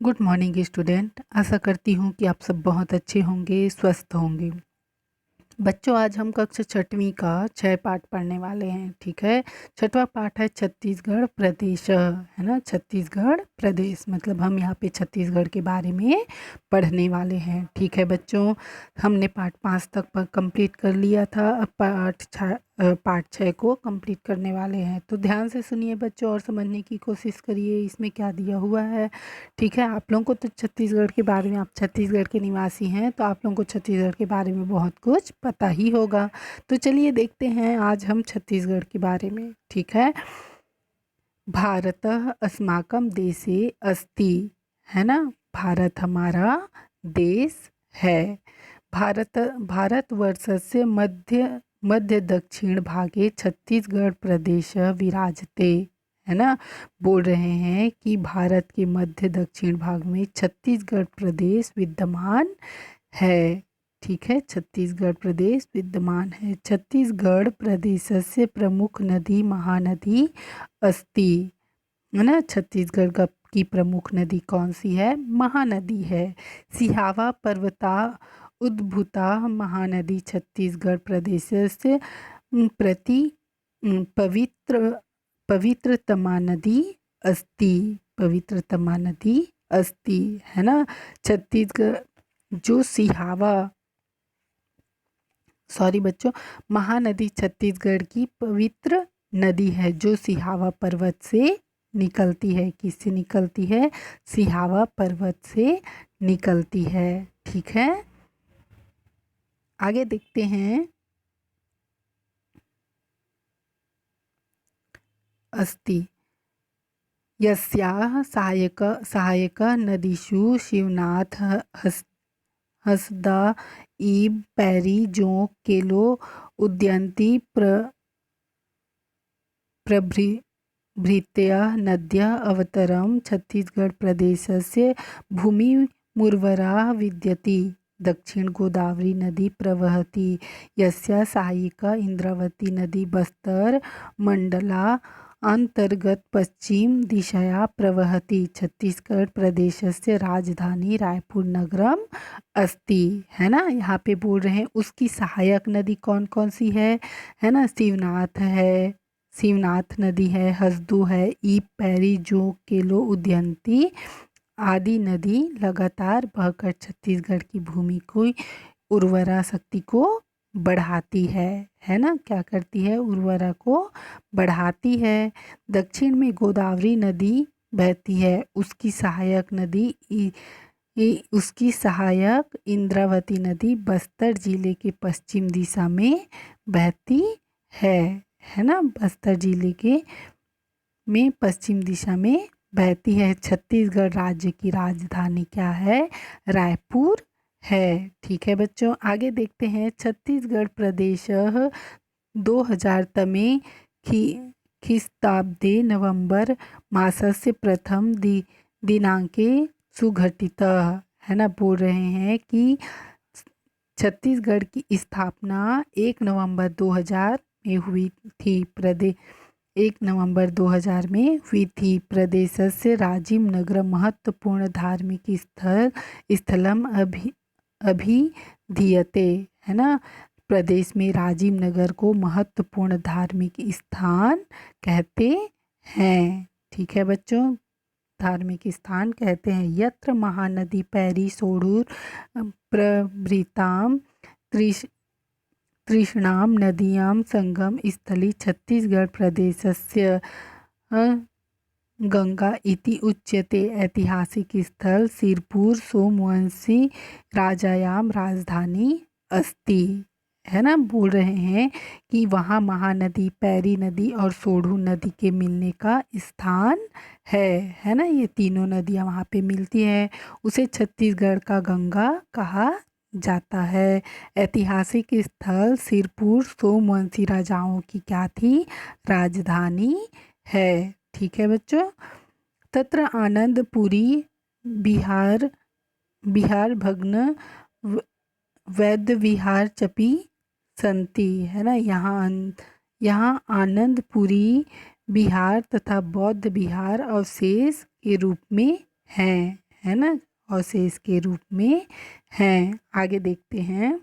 Good morning student. आशा करती हूँ कि आप सब बहुत अच्छे होंगे, स्वस्थ होंगे। बच्चों, आज हम कक्षा छठवीं का 6 पाठ पढ़ने वाले हैं। ठीक है। छठवां पाठ है छत्तीसगढ़ प्रदेश, है ना। छत्तीसगढ़ प्रदेश मतलब हम यहाँ पे छत्तीसगढ़ के बारे में पढ़ने वाले हैं। ठीक है बच्चों, हमने पाठ 5 तक कंप्लीट कर लिया था। अब पाठ 6 को कंप्लीट करने वाले हैं। तो ध्यान से सुनिए बच्चों और समझने की कोशिश करिए इसमें क्या दिया हुआ है। ठीक है। आप लोगों को तो छत्तीसगढ़ के बारे में, आप छत्तीसगढ़ के निवासी हैं तो आप लोगों को छत्तीसगढ़ के बारे में बहुत कुछ पता ही होगा। तो चलिए देखते हैं आज हम छत्तीसगढ़ के बारे में। ठीक है। भारतः अस्माकं देशे अस्ति, है ना। भारत हमारा देश है। भारतवर्षस्य मध्य दक्षिण भागे छत्तीसगढ़ प्रदेश विराजते, है ना। बोल रहे हैं कि भारत के मध्य दक्षिण भाग में छत्तीसगढ़ प्रदेश विद्यमान है। ठीक है। छत्तीसगढ़ प्रदेश विद्यमान है। छत्तीसगढ़ प्रदेशस्य प्रमुख नदी महानदी अस्ति, है ना। छत्तीसगढ़ की प्रमुख नदी कौन सी है? महानदी है। सिहावा पर्वता उद्भूता महानदी छत्तीसगढ़ प्रदेश से प्रति पवित्र पवित्रतमा नदी अस्ति, पवित्रतमा नदी अस्ति, है ना। छत्तीसगढ़ जो सिहावा, सॉरी बच्चों, महानदी छत्तीसगढ़ की पवित्र नदी है जो सिहावा पर्वत से निकलती है। किससे निकलती है? सिहावा पर्वत से निकलती है। ठीक है। आगे देखते हैं। अस्ति यस्याः सहायक नदीषु शिवनाथ, हसदा, ईब, पैरी, जोंक, केलो, उदयंती प्रभृतयः नद्यः अवतरं छत्तीसगढ़ प्रदेशस्य भूमिमुर्वरा विद्यते। दक्षिण गोदावरी नदी प्रवहति, यस्याः सहायिका इंद्रावती नदी बस्तर मंडला अंतर्गत पश्चिम दिशया प्रवहति। छत्तीसगढ़ प्रदेशस्य राजधानी रायपुर नगरम अस्ति, है ना। यहाँ पे बोल रहे हैं उसकी सहायक नदी कौन कौन सी है ना। शिवनाथ है, शिवनाथ नदी है, हसदू है, ईप, पैरी, जोंक, केलो, उदयंती आदि नदी लगातार बहकर छत्तीसगढ़ की भूमि को उर्वरा शक्ति को बढ़ाती है ना। क्या करती है? उर्वरा को बढ़ाती है। दक्षिण में गोदावरी नदी बहती है, उसकी सहायक नदी उसकी सहायक इंद्रावती नदी बस्तर जिले के पश्चिम दिशा में बहती है ना। बस्तर जिले के में पश्चिम दिशा में बहती है। छत्तीसगढ़ राज्य की राजधानी क्या है? रायपुर है। ठीक है बच्चों, आगे देखते हैं। छत्तीसगढ़ प्रदेश 2000 तमे ख्रीस्ताब्दे नवंबर मासस्य प्रथम दिनांके सुघटितः, है ना। बोल रहे हैं कि छत्तीसगढ़ की स्थापना 1 नवंबर 2000 में हुई थी। 1 नवंबर 2000 में हुई थी। प्रदेशस्य राजिम नगर महत्वपूर्ण धार्मिक स्थलम अभिधीयते, है ना। प्रदेश में राजिम नगर को महत्वपूर्ण धार्मिक स्थान कहते हैं। ठीक है बच्चों, धार्मिक स्थान कहते हैं। यत्र महानदी पैरी सोढ़ूर प्रभृताम तृष्णां नदीयां संगम स्थली छत्तीसगढ़ प्रदेशस्य गंगा इति उच्यते। ऐतिहासिक स्थल सिरपुर सोमवंशी राजायां राजधानी अस्ति, है ना। बोल रहे हैं कि वहाँ महानदी, पैरी नदी और सोढ़ू नदी के मिलने का स्थान है ना। ये तीनों नदियाँ वहाँ पे मिलती है, उसे छत्तीसगढ़ का गंगा कहा जाता है। ऐतिहासिक स्थल सिरपुर सोमवंशी राजाओं की क्या थी? राजधानी है। ठीक है बच्चों। तत्र आनंदपुरी बिहार भग्न वैद्य विहार चपी संति, है ना। यहाँ आनंदपुरी बिहार तथा बौद्ध विहार अवशेष के रूप में है है ना, अवशेष के रूप में हैं। आगे देखते हैं।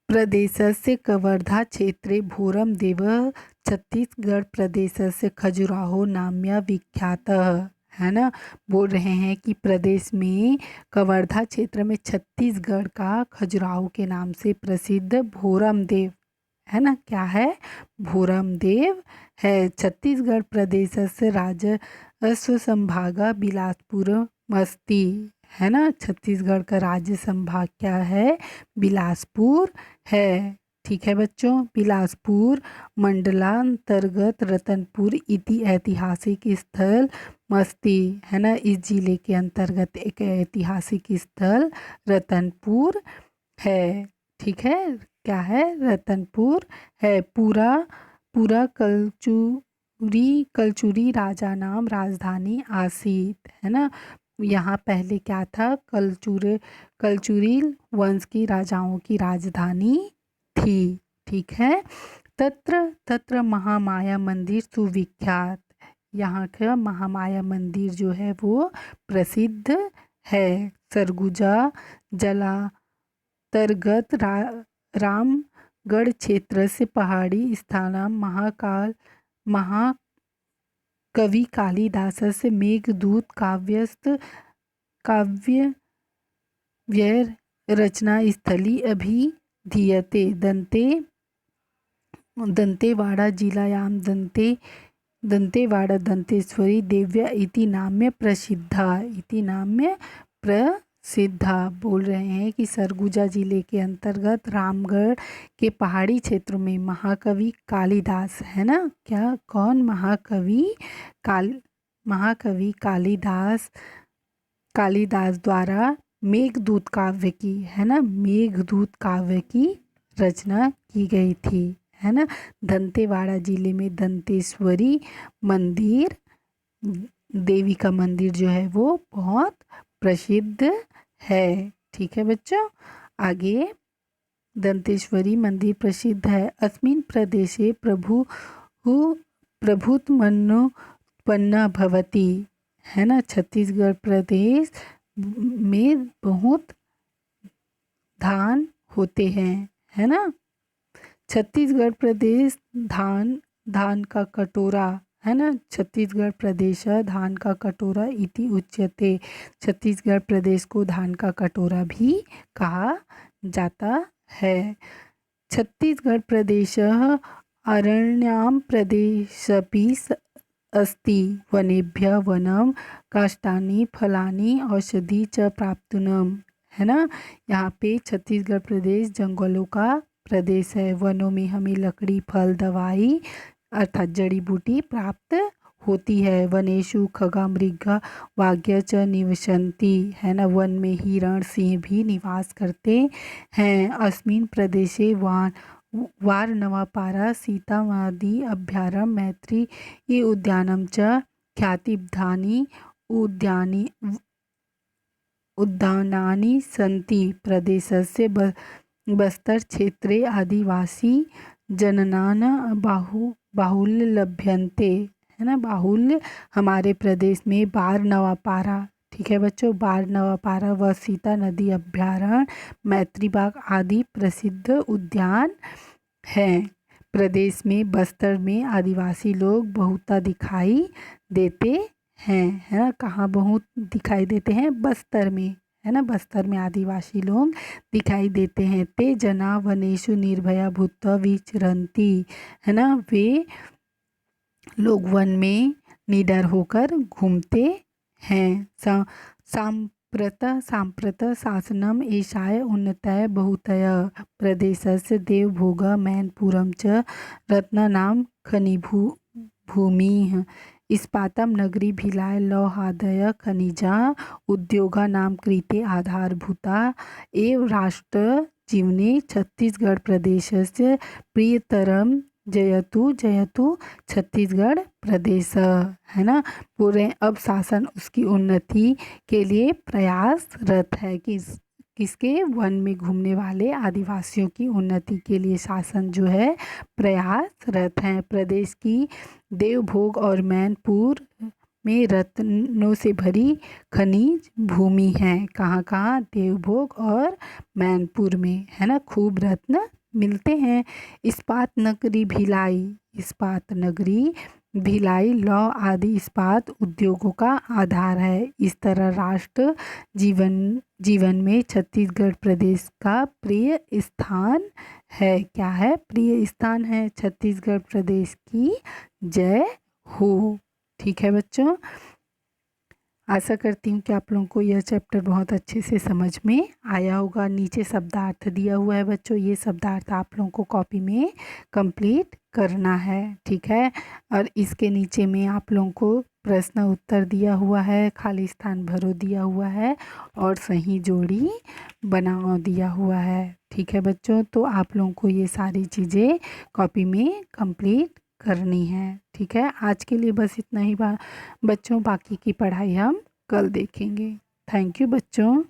प्रदेशस्य कवर्धा क्षेत्रे भोरम देव छत्तीसगढ़ प्रदेशस्य खजुराहो नाम्य विख्यातः, है ना। बोल रहे हैं कि प्रदेश में कवर्धा क्षेत्र में छत्तीसगढ़ का खजुराहो के नाम से प्रसिद्ध भोरम देव, है ना, क्या है, भोरम देव है। छत्तीसगढ़ प्रदेश से राजस्व संभागा बिलासपुर मस्ती, है ना। छत्तीसगढ़ का राज्य संभाग क्या है, बिलासपुर है। ठीक है बच्चों, बिलासपुर मंडलांतर्गत रतनपुर इति ऐतिहासिक स्थल मस्ती, है ना। इस जिले के अंतर्गत एक ऐतिहासिक स्थल रतनपुर है। ठीक है, क्या है, रतनपुर है। पूरा कलचुरी राजा नाम राजधानी आसीत, है ना। यहाँ पहले क्या था, कलचुरी वंश की राजाओं की राजधानी थी। ठीक है। तत्र महामाया मंदिर सुविख्यात, यहाँ का महामाया मंदिर जो है वो प्रसिद्ध है। सरगुजा जलांतर्गत रामगढ़ क्षेत्र से पहाड़ी स्थानम महाकवि कालिदासस्य मेघदूत काव्य रचना स्थली अभिधीयते। दंतेवाड़ा जिलायां दंतेवाड़ा दंतेश्वरी देव्या इति नाम्य प्रसिद्धा। बोल रहे हैं कि सरगुजा जिले के अंतर्गत रामगढ़ के पहाड़ी क्षेत्रों में महाकवि कालिदास, है ना, क्या, कौन, महाकवि कालिदास द्वारा मेघदूत काव्य की, है ना, मेघदूत काव्य की रचना की गई थी, है ना। दंतेवाड़ा जिले में दंतेश्वरी मंदिर, देवी का मंदिर जो है वो बहुत प्रसिद्ध है। ठीक है बच्चों, आगे दंतेश्वरी मंदिर प्रसिद्ध है। अस्मिन् प्रदेशे प्रभुत्मनोत्पन्ना भवति, है ना। छत्तीसगढ़ प्रदेश में बहुत धान होते हैं, है ना। छत्तीसगढ़ प्रदेश धान का कटोरा, है ना। छत्तीसगढ़ प्रदेश धान का कटोरा इति उच्यते। छत्तीसगढ़ प्रदेश को धान का कटोरा भी कहा जाता है। छत्तीसगढ़ प्रदेश अरण्यां प्रदेशपि अस्ति। वनेभ्यः वनं काष्ठानि फलानि औषधि च प्राप्तुम्, है ना। यहाँ पे छत्तीसगढ़ प्रदेश जंगलों का प्रदेश है। वनों में हमें लकड़ी, फल, दवाई अर्थात जड़ी बूटी प्राप्त होती है। वनेषु खगा मृगा वाग्य च निवसन्ति, है ना। वन में हिरण, सिंह भी निवास करते हैं। अस्मिन् प्रदेशे वारनवापारा सीतामादी अभयारण्य मैत्री उद्यानम च ख्यातिबद्धानि उद्यानानि सन्ति। प्रदेशस्य बस्तर क्षेत्रे आदिवासी जननान बाहुल्य लभ्यन्ते, है ना। बाहुल्य हमारे प्रदेश में वारनवापारा, ठीक है बच्चों, वारनवापारा व सीता नदी अभयारण्य, मैत्री बाग आदि प्रसिद्ध उद्यान हैं। प्रदेश में बस्तर में आदिवासी लोग बहुता दिखाई देते हैं, है ना। कहाँ बहुत दिखाई देते हैं, बस्तर में, है ना। बस्तर में आदिवासी लोग दिखाई देते हैं। ते जना वनेषु निर्भया भूत्वा विचरन्ति, है ना। वे लोग वन में निडर होकर घूमते हैं। सांप्रत शासनम एषाय उन्नतय बहुतय प्रदेशस्य देवभोग मैनपुरम च रत्नानां खनिभूमिः। इस्पातम नगरी भिलाय लौहादय खनिजा उद्योगानां कृते आधारभूता एव राष्ट्र जीवने छत्तीसगढ़ प्रदेशस्य प्रियतरम जयतु छत्तीसगढ़ प्रदेश, है ना। पूरे अब शासन उसकी उन्नति के लिए प्रयासरत है कि किसके? वन में घूमने वाले आदिवासियों की उन्नति के लिए शासन जो है प्रयासरत हैं। प्रदेश की देवभोग और मैनपुर में रत्नों से भरी खनिज भूमि है। कहाँ कहाँ? देवभोग और मैनपुर में, है ना, खूब रत्न मिलते हैं। इस्पात नगरी भिलाई, इस्पात नगरी भिलाई लौह आदि इस्पात उद्योगों का आधार है। इस तरह राष्ट्र जीवन में छत्तीसगढ़ प्रदेश का प्रिय स्थान है। क्या है? प्रिय स्थान है। छत्तीसगढ़ प्रदेश की जय हो। ठीक है बच्चों, आशा करती हूँ कि आप लोगों को यह चैप्टर बहुत अच्छे से समझ में आया होगा। नीचे शब्दार्थ दिया हुआ है बच्चों, ये शब्दार्थ आप लोगों को कॉपी में कंप्लीट करना है। ठीक है, और इसके नीचे में आप लोगों को प्रश्न उत्तर दिया हुआ है, खाली स्थान भरो दिया हुआ है और सही जोड़ी बनाओ दिया हुआ है। ठीक है बच्चों, तो आप लोगों को ये सारी चीज़ें कॉपी में कंप्लीट करनी है। ठीक है, आज के लिए बस इतना ही बच्चों, बाकी की पढ़ाई हम कल देखेंगे। थैंक यू बच्चों।